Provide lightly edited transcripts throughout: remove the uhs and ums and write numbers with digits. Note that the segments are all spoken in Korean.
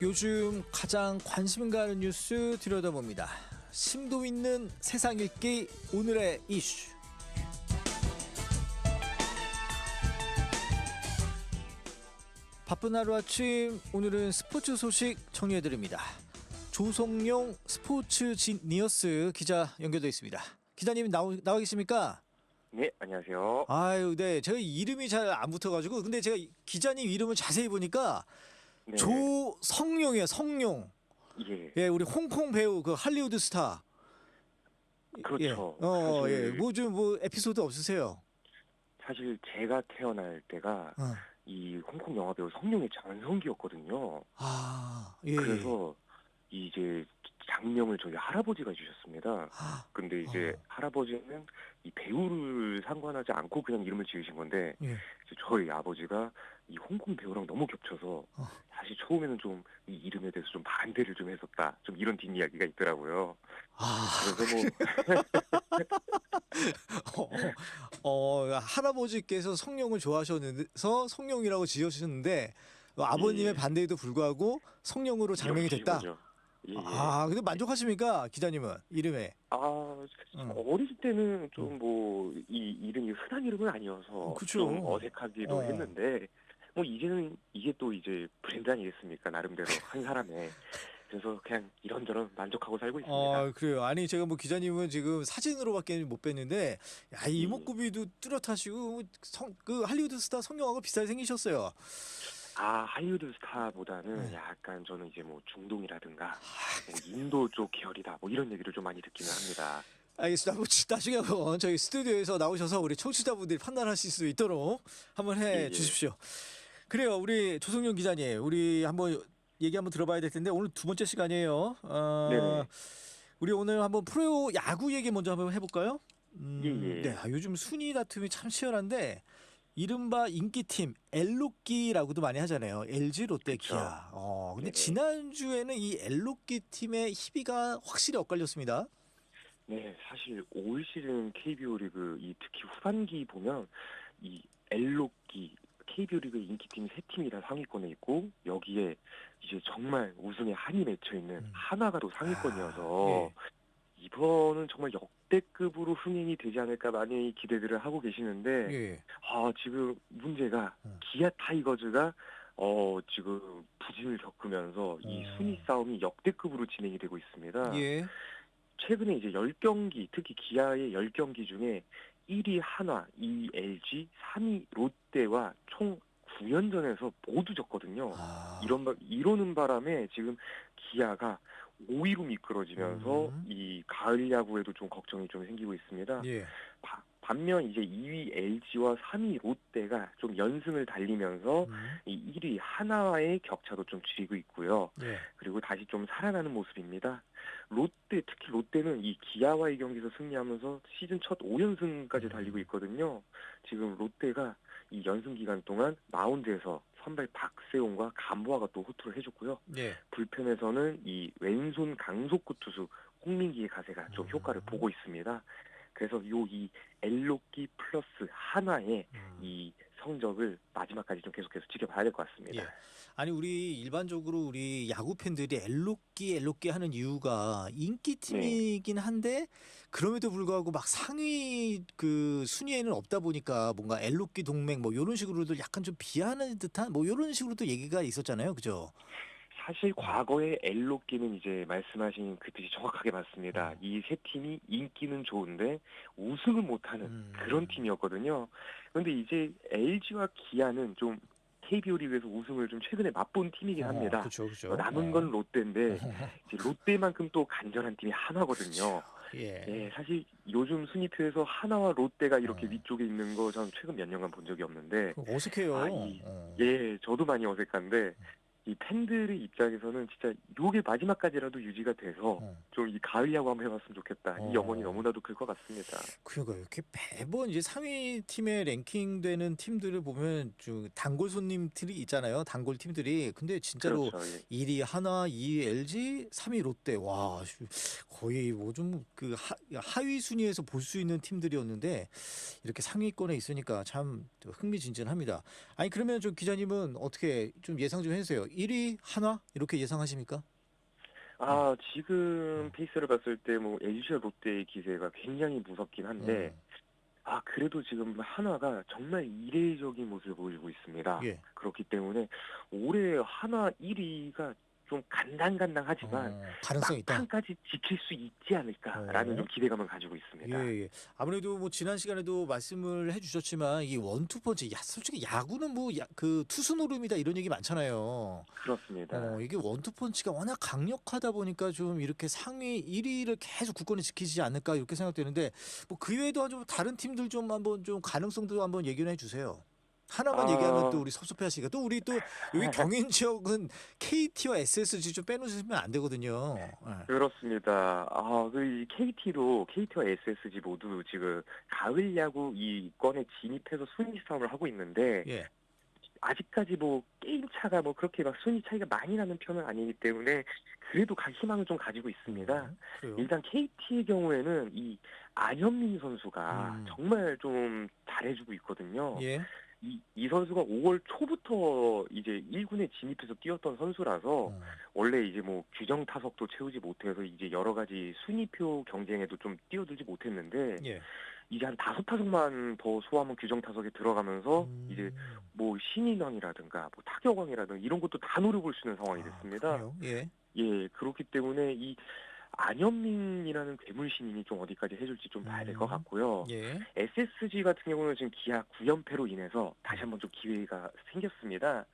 요즘 가장 관심 가는 뉴스 들여다봅니다. 심도 있는 세상 읽기 오늘의 이슈. 바쁜 하루 아침 오늘은 스포츠 소식 정리해드립니다. 조성용 스포츠 지니어스 기자 연결되어 있습니다. 기자님 나와 계십니까? 네, 안녕하세요. 아유, 네. 제가 이름이 잘 안 붙어가지고 근데 제가 기자님 이름을 자세히 보니까 네. 조성용이에요. 성용. 예. 예, 우리 홍콩 배우 그 할리우드 스타. 그렇죠. 예. 사실, 예. 뭐 에피소드 없으세요? 사실 제가 태어날 때가 어. 이 홍콩 영화 배우 성룡의 장성기였거든요. 아, 예. 그래서 이제 장명을 저희 할아버지가 주셨습니다. 근데 이제 할아버지는 이 배우를 상관하지 않고 그냥 이름을 지으신 건데 예. 이제 저희 아버지가 이 홍콩 배우랑 너무 겹쳐서 사실 처음에는 좀 이 이름에 대해서 좀 반대를 좀 했었다. 좀 이런 뒷이야기가 있더라고요. 그래서 할아버지께서 성룡을 좋아하셔서 성룡이라고 지으셨는데 아버님의 예. 반대에도 불구하고 성룡으로 장명이 이렇게 됐다. 지은 거죠. 예. 아, 근데 만족하십니까, 기자님은 이름에? 어렸을 때는 좀 뭐 이 이름이 흔한 이름은 아니어서 그쵸. 좀 어색하기도 했는데 뭐 이제는 이게 또 이제 브랜드 아니겠습니까? 나름대로 한 사람의. 그래서 그냥 이런저런 만족하고 살고 있습니다. 아, 그래요. 아니, 제가 뭐 기자님은 지금 사진으로밖에 못 뵀는데, 야, 이목구비도 뚜렷하시고, 그 할리우드 스타 성룡하고 비슷하게 생기셨어요. 할리우드 스타보다는 약간 저는 이제 뭐 중동이라든가 뭐 인도 쪽 계열이다 뭐 이런 얘기를 좀 많이 듣기는 합니다. 알겠습니다. 뭐 나중에 한번 저희 스튜디오에서 나오셔서 우리 청취자분들이 판단하실 수 있도록 한번 해 주십시오. 그래요. 우리 조성용 기자님, 우리 한번 얘기 한번 들어봐야 될 텐데 오늘 두 번째 시간이에요. 네네. 우리 오늘 한번 프로 야구 얘기 먼저 한번 해볼까요? 예. 네, 요즘 순위 다툼이 참 치열한데 이른바 인기팀 엘로끼라고도 많이 하잖아요. LG, 롯데, 그쵸. 기아. 근데 네네. 지난주에는 이 엘로끼 팀의 희비가 확실히 엇갈렸습니다. 네, 사실 올 시즌 KBO 리그 이 특히 후반기 보면 이 엘로끼 KBO 리그 인기팀 세 팀이 다 상위권에 있고 여기에 이제 정말 우승에 한이 맺혀 있는 하나가 또 상위권이어서 이번은 정말 역대급으로 흥행이 되지 않을까 많이 기대들을 하고 계시는데 예. 지금 문제가 기아 타이거즈가 지금 부진을 겪으면서 이 순위 싸움이 역대급으로 진행이 되고 있습니다. 예. 최근에 이제 10경기, 특히 기아의 10경기 중에 1위 한화, 2위 LG, 3위 롯데와 총 9연전에서 모두 졌거든요. 이러는 바람에 지금 기아가 5위로 미끄러지면서 이 가을 야구에도 좀 걱정이 좀 생기고 있습니다. 예. 반면 이제 2위 LG와 3위 롯데가 좀 연승을 달리면서 이 1위 한화와의 격차도 좀 줄이고 있고요. 예. 그리고 다시 좀 살아나는 모습입니다. 특히 롯데는 이 기아와의 경기에서 승리하면서 시즌 첫 5연승까지 달리고 있거든요. 지금 롯데가 이 연승 기간 동안 마운드에서 선발 박세웅과 감보아가 또 호투를 해줬고요. 예. 불펜에서는 이 왼손 강속구 투수 홍민기의 가세가 좀 효과를 보고 있습니다. 그래서 이 엘로끼 플러스 한화의 이 성적을 마지막까지 좀 계속해서 지켜봐야 될 것 같습니다. 예. 아니, 우리 일반적으로 우리 야구 팬들이 엘로끼 하는 이유가 인기팀이긴 한데 그럼에도 불구하고 막 상위 그 순위에는 없다 보니까 뭔가 엘로끼 동맹 뭐 이런 식으로도 약간 좀 비하하는 듯한 뭐 이런 식으로도 얘기가 있었잖아요, 그죠? 사실 과거의 엘로끼는 이제 말씀하신 그 뜻이 정확하게 맞습니다. 이 세 팀이 인기는 좋은데 우승을 못하는 그런 팀이었거든요. 그런데 이제 LG와 기아는 좀 KBO 리그에서 우승을 좀 최근에 맛본 팀이긴 합니다. 그렇죠. 남은 건 롯데인데 이제 롯데만큼 또 간절한 팀이 한화거든요. 예. 사실 요즘 순위표에서 하나와 롯데가 이렇게 위쪽에 있는 거 전 최근 몇 년간 본 적이 없는데 어색해요. 저도 많이 어색한데 이 팬들의 입장에서는 진짜 요게 마지막까지라도 유지가 돼서 좀 이 가을 야구 한번 해봤으면 좋겠다. 이 염원이 너무나도 클 것 같습니다. 그러니까 이렇게 매번 이제 상위 팀에 랭킹되는 팀들을 보면 좀 단골 손님들이 있잖아요. 단골 팀들이. 근데 진짜로 그렇죠. 예. 1위 하나, 2위 LG, 3위 롯데. 와, 거의 뭐 좀 그 하위 순위에서 볼 수 있는 팀들이었는데 이렇게 상위권에 있으니까 참 흥미진진합니다. 아니, 그러면 좀 기자님은 어떻게 좀 예상 좀 해주세요. 뭐 1위 한화 이렇게 예상하십니까? 지금 음. 페이스를 봤을 때 뭐 LG와 롯데의 기세가 굉장히 무섭긴 한데, 음. 그래도 지금 한화가 정말 이례적인 모습을 보이고 있습니다. 예. 그렇기 때문에 올해 한화 1위가 좀 간당간당하지만 가능성이 있다. 막판까지 지킬 수 있지 않을까라는 어. 좀 기대감을 가지고 있습니다. 예, 예. 아무래도 뭐 지난 시간에도 말씀을 해주셨지만 이 원투펀치, 솔직히 야구는 뭐 그 투수 노름이다 이런 얘기 많잖아요. 그렇습니다. 이게 원투펀치가 워낙 강력하다 보니까 좀 이렇게 상위 1위를 계속 굳건히 지키지 않을까 이렇게 생각되는데 뭐 그 외에도 좀 다른 팀들 좀 한번 좀 가능성도 한번 얘기를 해주세요. 하나만 얘기하면 또 아, 우리 섭섭해하시니까 또 우리 또 여기 경인 지역은 KT와 SSG 좀 빼놓으시면 안 되거든요. 그렇습니다. 이 KT와 SSG 모두 지금 가을 야구 이 건에 진입해서 순위 싸움을 하고 있는데, 예. 아직까지 뭐 게임 차가 뭐 그렇게 막 순위 차이가 많이 나는 편은 아니기 때문에 그래도 희망을 좀 가지고 있습니다. 그래요. 일단 KT의 경우에는 이 안현민 선수가 음. 정말 좀 잘해주고 있거든요. 예. 이 선수가 5월 초부터 이제 1군에 진입해서 뛰었던 선수라서 음. 원래 이제 뭐 규정 타석도 채우지 못해서 이제 여러 가지 순위표 경쟁에도 좀 뛰어들지 못했는데, 예. 이제 한 5타석만 더 소화하면 규정 타석에 들어가면서 이제 음. 뭐 신인왕이라든가 뭐 타격왕이라든가 이런 것도 다 노려볼 수 있는 상황이 됐습니다. 그래요? 예. 예, 그렇기 때문에 이 안현민이라는 괴물 신인이 좀 어디까지 해줄지 좀 봐야 될 것 음. 같고요. 예. SSG 같은 경우는 지금 기아 9연패로 인해서 다시 한번 좀 기회가 생겼습니다.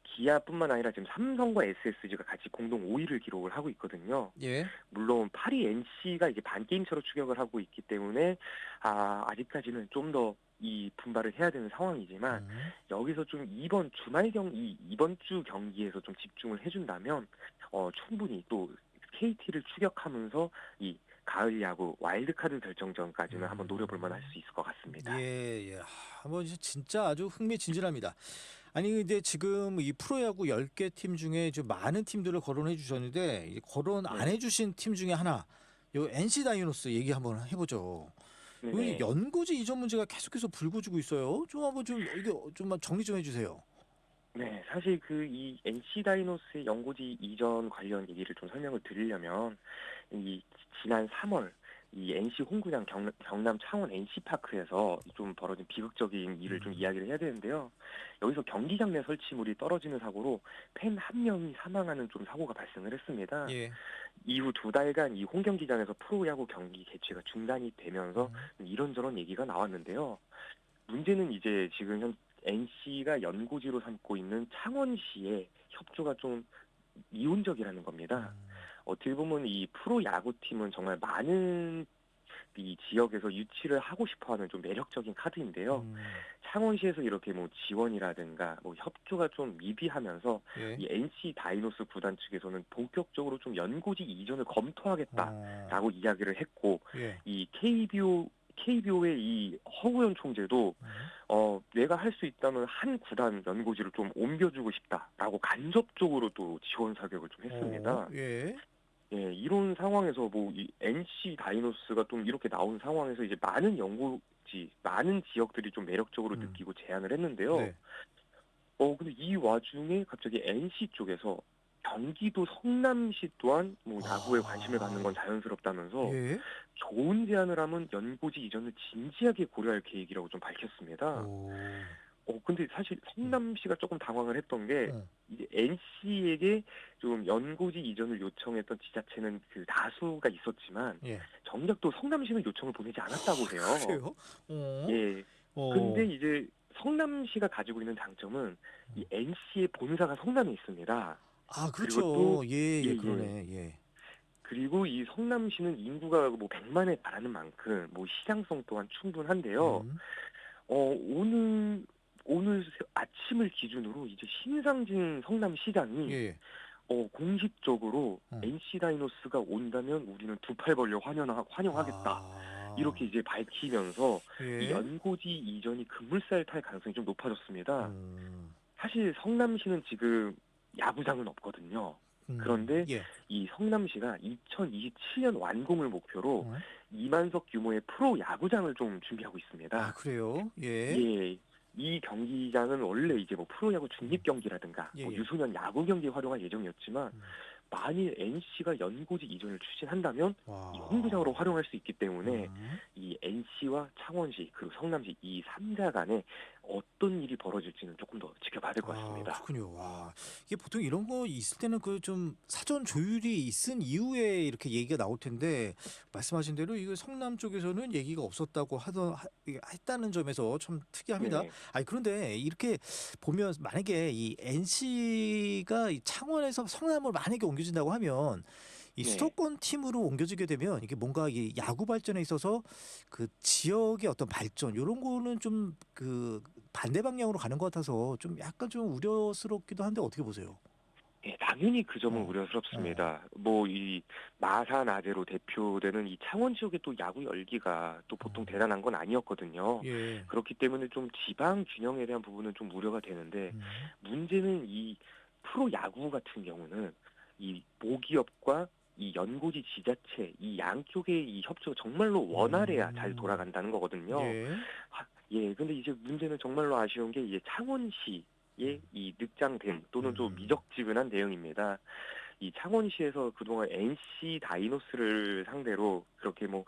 기아뿐만 아니라 지금 삼성과 SSG가 같이 공동 5위를 기록을 하고 있거든요. 예. 물론 8위 NC가 이제 반게임차로 추격을 하고 있기 때문에 아직까지는 좀 더 이 분발을 해야 되는 상황이지만, 음. 여기서 좀 이번 주 경기에서 좀 집중을 해준다면 충분히 또 KT를 추격하면서 이 가을 야구 와일드카드 결정전까지는 한번 노려볼 만할 수 있을 것 같습니다. 예, 예. 한번 진짜 아주 흥미진진합니다. 아니 근데 지금 이 프로야구 10개 팀 중에 좀 많은 팀들을 거론해 주셨는데 이 거론 안 네, 해주신 팀 중에 하나, 요 NC 다이노스 얘기 한번 해보죠. 여기 네네. 연고지 이전 문제가 계속해서 불거지고 있어요. 좀 한번 좀 이게 좀 정리 좀 해주세요. 네, 사실 이 NC 다이노스의 연고지 이전 관련 얘기를 좀 설명을 드리려면, 이 지난 3월 이 NC 홈구장 경남 창원 NC파크에서 좀 벌어진 비극적인 일을 좀 음. 이야기를 해야 되는데요. 여기서 경기장 내 설치물이 떨어지는 사고로 팬 한 명이 사망하는 좀 사고가 발생을 했습니다. 예. 이후 2달간 이 홈경기장에서 프로야구 경기 개최가 중단이 되면서 음. 이런저런 얘기가 나왔는데요. 문제는 이제 지금 현 NC가 연고지로 삼고 있는 창원시의 협조가 좀 이론적이라는 겁니다. 음. 어떻게 보면 이 프로야구팀은 정말 많은 이 지역에서 유치를 하고 싶어하는 좀 매력적인 카드인데요. 음. 창원시에서 이렇게 뭐 지원이라든가 뭐 협조가 좀 미비하면서 예. 이 NC 다이노스 구단 측에서는 본격적으로 좀 연고지 이전을 검토하겠다라고 이야기를 했고, 예. 이 KBO의 이 허구현 총재도 음. 내가 할 수 있다면 한 구단 연고지를 좀 옮겨주고 싶다라고 간접적으로 또 지원 사격을 좀 했습니다. 예. 예, 이런 상황에서 뭐 이 NC 다이노스가 좀 이렇게 나온 상황에서 이제 많은 지역들이 좀 매력적으로 음. 느끼고 제안을 했는데요. 네. 근데 이 와중에 갑자기 NC 쪽에서 경기도 성남시 또한 뭐 야구에 관심을 갖는 건 자연스럽다면서 예. 좋은 제안을 하면 연고지 이전을 진지하게 고려할 계획이라고 좀 밝혔습니다. 오. 근데 사실 성남시가 조금 당황을 했던 게, 어. 이제 NC에게 좀 연고지 이전을 요청했던 지자체는 그 다수가 있었지만 예. 정작 또 성남시는 요청을 보내지 않았다고 해요. 그래요? 어. 예. 근데 어. 이제 성남시가 가지고 있는 장점은 이 음. NC의 본사가 성남에 있습니다. 그리고 또 그렇죠. 예, 예, 예예. 그러네. 예. 그리고 이 성남시는 인구가 뭐 100만에 달하는 만큼 뭐 시장성 또한 충분한데요. 음. 오늘 아침을 기준으로 이제 신상진 성남시장이 예. 공식적으로 어. NC 다이노스가 온다면 우리는 두 팔 벌려 환영하겠다. 이렇게 이제 밝히면서 이 예. 연고지 이전이 급물살 탈 가능성이 좀 높아졌습니다. 음. 사실 성남시는 지금 야구장은 없거든요. 그런데 예. 이 성남시가 2027년 완공을 목표로 어? 2만석 규모의 프로 야구장을 좀 준비하고 있습니다. 그래요? 예. 예. 이 경기장은 원래 이제 뭐 프로야구 중립 경기라든가 예, 뭐 예. 유소년 야구 경기에 활용할 예정이었지만 음. 만일 NC가 연고지 이전을 추진한다면 이 와. 홈구장으로 활용할 수 있기 때문에 음. 이 NC와 창원시 그리고 성남시 이 3자 간에 어떤 일이 벌어질지는 조금 더 지켜봐야 될 것 아, 같습니다. 그렇군요. 와. 이게 보통 이런 거 있을 때는 그 좀 사전 조율이 있은 이후에 이렇게 얘기가 나올 텐데 말씀하신 대로 이거 성남 쪽에서는 얘기가 없었다고 이게 했다는 점에서 참 특이합니다. 네네. 아니 그런데 이렇게 보면 만약에 이 NC가 창원에서 성남으로 만약에 옮겨진다고 하면 이 네. 수도권 팀으로 옮겨지게 되면 이게 뭔가 이 야구 발전에 있어서 그 지역의 어떤 발전 요런 거는 좀 그 반대 방향으로 가는 것 같아서 좀 약간 좀 우려스럽기도 한데 어떻게 보세요? 예, 당연히 그 점은 어. 어. 우려스럽습니다. 뭐 이 마산 아재로 대표되는 이 창원 지역의 또 야구 열기가 또 보통 어. 대단한 건 아니었거든요. 예. 그렇기 때문에 좀 지방 균형에 대한 부분은 좀 우려가 되는데 음. 문제는 이 프로 야구 같은 경우는 이 모기업과 이 연고지 지자체 이 양쪽의 이 협조가 정말로 원활해야 잘 음. 돌아간다는 거거든요. 예. 예, 근데 이제 문제는 정말로 아쉬운 게 이제 창원시의 음. 이 늑장됨 또는 좀 음. 미적지근한 대응입니다. 이 창원시에서 그동안 NC 다이노스를 상대로 그렇게 뭐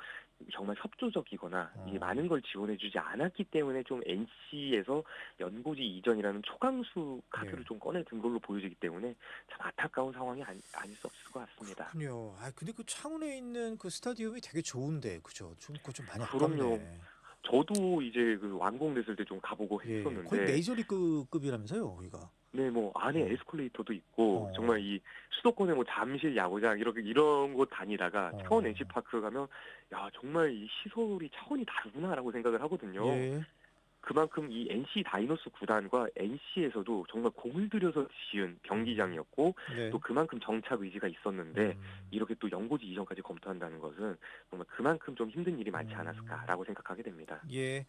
정말 협조적이거나 이게 어. 많은 걸 지원해주지 않았기 때문에 좀 NC에서 연고지 이전이라는 초강수 카드를 네. 좀 꺼내든 걸로 보여지기 때문에 참 안타까운 상황이 아닐 수 없을 것 같습니다. 그렇군요. 아 근데 그 창원에 있는 그 스타디움이 되게 좋은데 그죠? 좀 그거 좀 많이 그럼요. 아깝네. 저도 이제 그 완공됐을 때 좀 가보고 예. 거의 했었는데 메이저리그급이라면서요, 거기가. 네, 뭐 안에 어. 에스컬레이터도 있고 정말 어. 이 수도권의 뭐 잠실 야구장 이렇게 이런 곳 다니다가 창원 어. NC파크 가면 야 정말 이 시설이 차원이 다르구나라고 생각을 하거든요. 예. 그만큼 이 NC 다이노스 구단과 NC에서도 정말 공을 들여서 지은 음. 경기장이었고 또 네. 그만큼 정착 의지가 있었는데 음. 이렇게 또 연고지 이전까지 검토한다는 것은 정말 그만큼 좀 힘든 일이 많지 음. 않았을까라고 생각하게 됩니다. 예.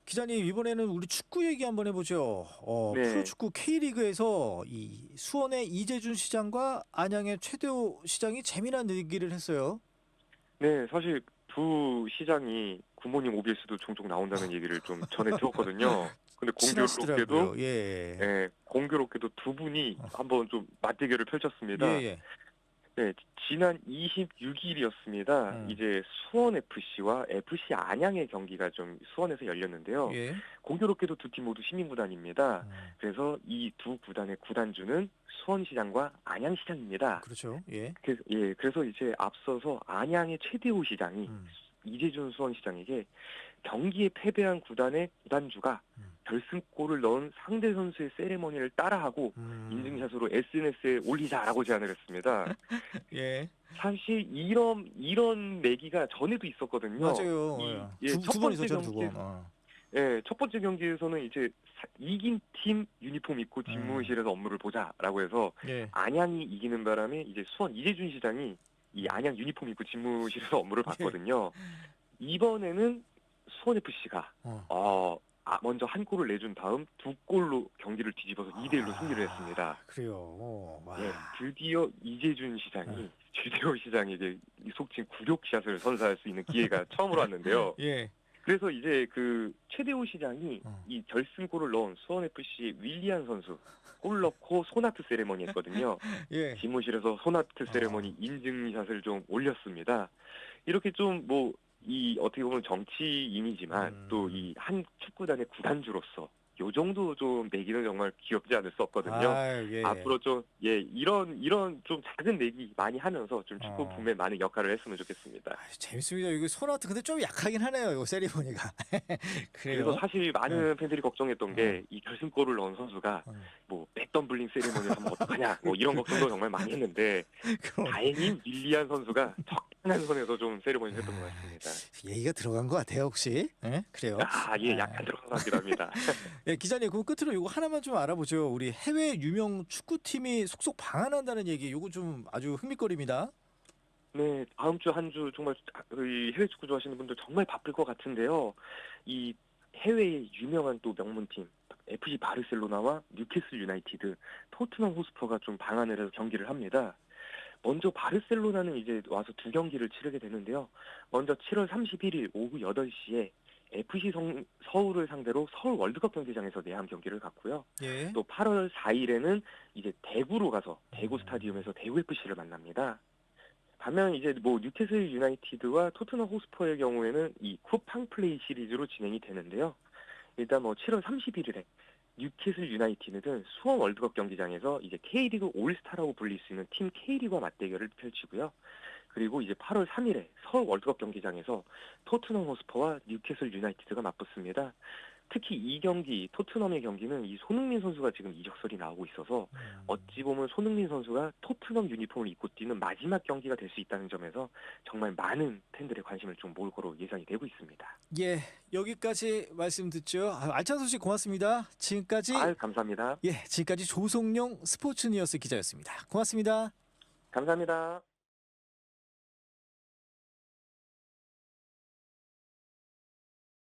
기자님 이번에는 우리 축구 얘기 한번 해보죠. 네. 프로축구 K리그에서 이 수원의 이재준 시장과 안양의 최대호 시장이 재미난 내기를 했어요. 네, 사실 두 시장이 굿모닝 OBS도 종종 나온다는 얘기를 좀 전에 들었거든요. 근데 공교롭게도 친하시더라고요. 예. 예, 공교롭게도 두 분이 어, 한번 좀 맞대결을 예, 펼쳤습니다. 예. 네, 지난 26일이었습니다. 음. 이제 수원 FC와 FC 안양의 경기가 좀 수원에서 열렸는데요. 예. 공교롭게도 두 팀 모두 시민구단입니다. 음. 그래서 이 두 구단의 구단주는 수원시장과 안양시장입니다. 그렇죠. 예. 그래서 이제 앞서서 안양의 최대호 시장이 음. 이재준 수원시장에게 경기에 패배한 구단의 구단주가 음. 결승골을 넣은 상대 선수의 세레머니를 따라하고 음. 인증샷으로 SNS에 올리자라고 제안을 했습니다. 예. 사실 이런 내기가 전에도 있었거든요. 맞아요. 예. 첫 두 번 번째 있었잖아요, 두 번. 경기에서 첫 번째 경기에서는 이제 이긴 팀 유니폼 입고 음. 집무실에서 업무를 보자라고 해서 예. 안양이 이기는 바람에 이제 수원 이재준 시장이 이 음. 안양 유니폼 입고 집무실에서 업무를 예. 봤거든요. 이번에는 수원 FC가 어. 먼저 한 골을 내준 다음 두 골로 경기를 뒤집어서 2대1로 승리를 했습니다. 그래요. 와. 예, 드디어 이재준 예. 시장이 최대호 시장에게 이 속칭 굴욕샷을 선사할 수 있는 기회가 처음으로 왔는데요. 예. 그래서 이제 그 최대호 시장이 어. 이 결승골을 넣은 수원 FC 윌리안 선수 골 넣고 소나트 세레머니 했거든요. 예. 집무실에서 소나트 어. 세레머니 인증샷을 좀 올렸습니다. 이렇게 좀 뭐 이 어떻게 보면 정치인이지만 또 음. 이 한 축구단의 구단주로서 요 정도 좀 내기는 정말 귀엽지 않을 수 없거든요. 아유, 예. 앞으로 좀 이런 좀 작은 내기 많이 하면서 좀 축구 어. 붐에 많은 역할을 했으면 좋겠습니다. 재밌습니다. 이거 소나트 근데 좀 약하긴 하네요. 이거 세리머니가. 그래서 그래요? 사실 예. 많은 팬들이 걱정했던 어. 게 이 결승골을 넣은 선수가 어. 뭐 백덤블링 세리머니를 하면 어떡하냐 뭐 이런 걱정도 정말 많이 했는데 그럼 다행히 윌리안 선수가 적당한 선에서 좀 세리머니를 했던 것 같습니다. 얘기가 들어간 것 같아요, 혹시? 예? 그래요? 예, 약간 들어간 것 같기도 합니다. 예, 기자님, 그 끝으로 이거 하나만 좀 알아보죠. 우리 해외 유명 축구팀이 속속 방한한다는 얘기, 이거 좀 아주 흥미거립니다. 네, 다음 주 한 주 정말 이 해외 축구 좋아하시는 분들 정말 바쁠 것 같은데요. 이 해외의 유명한 또 명문팀 FC 바르셀로나와 뉴캐슬 유나이티드, 토트넘 호스퍼가 좀 방한을 해서 경기를 합니다. 먼저 바르셀로나는 이제 와서 두 경기를 치르게 되는데요. 먼저 7월 31일 오후 8시에 FC 서울을 상대로 서울 월드컵 경기장에서 내한 경기를 갖고요. 예. 또 8월 4일에는 이제 대구로 가서 대구 스타디움에서 대구 FC를 만납니다. 반면 이제 뭐 뉴캐슬 유나이티드와 토트넘 호스퍼의 경우에는 이 쿠팡 플레이 시리즈로 진행이 되는데요. 일단 뭐 7월 31일에 뉴캐슬 유나이티드는 수원 월드컵 경기장에서 이제 K리그 올스타라고 불릴 수 있는 팀 K리그와 맞대결을 펼치고요. 그리고 이제 8월 3일에 서울 월드컵 경기장에서 토트넘 호스퍼와 뉴캐슬 유나이티드가 맞붙습니다. 특히 이 경기, 토트넘의 경기는 이 손흥민 선수가 지금 이적설이 나오고 있어서 어찌 보면 손흥민 선수가 토트넘 유니폼을 입고 뛰는 마지막 경기가 될 수 있다는 점에서 정말 많은 팬들의 관심을 좀 모을 거로 예상이 되고 있습니다. 예, 여기까지 말씀 듣죠. 알찬 소식 고맙습니다. 지금까지 감사합니다. 지금까지 조성용 스포츠뉴스 기자였습니다. 고맙습니다. 감사합니다.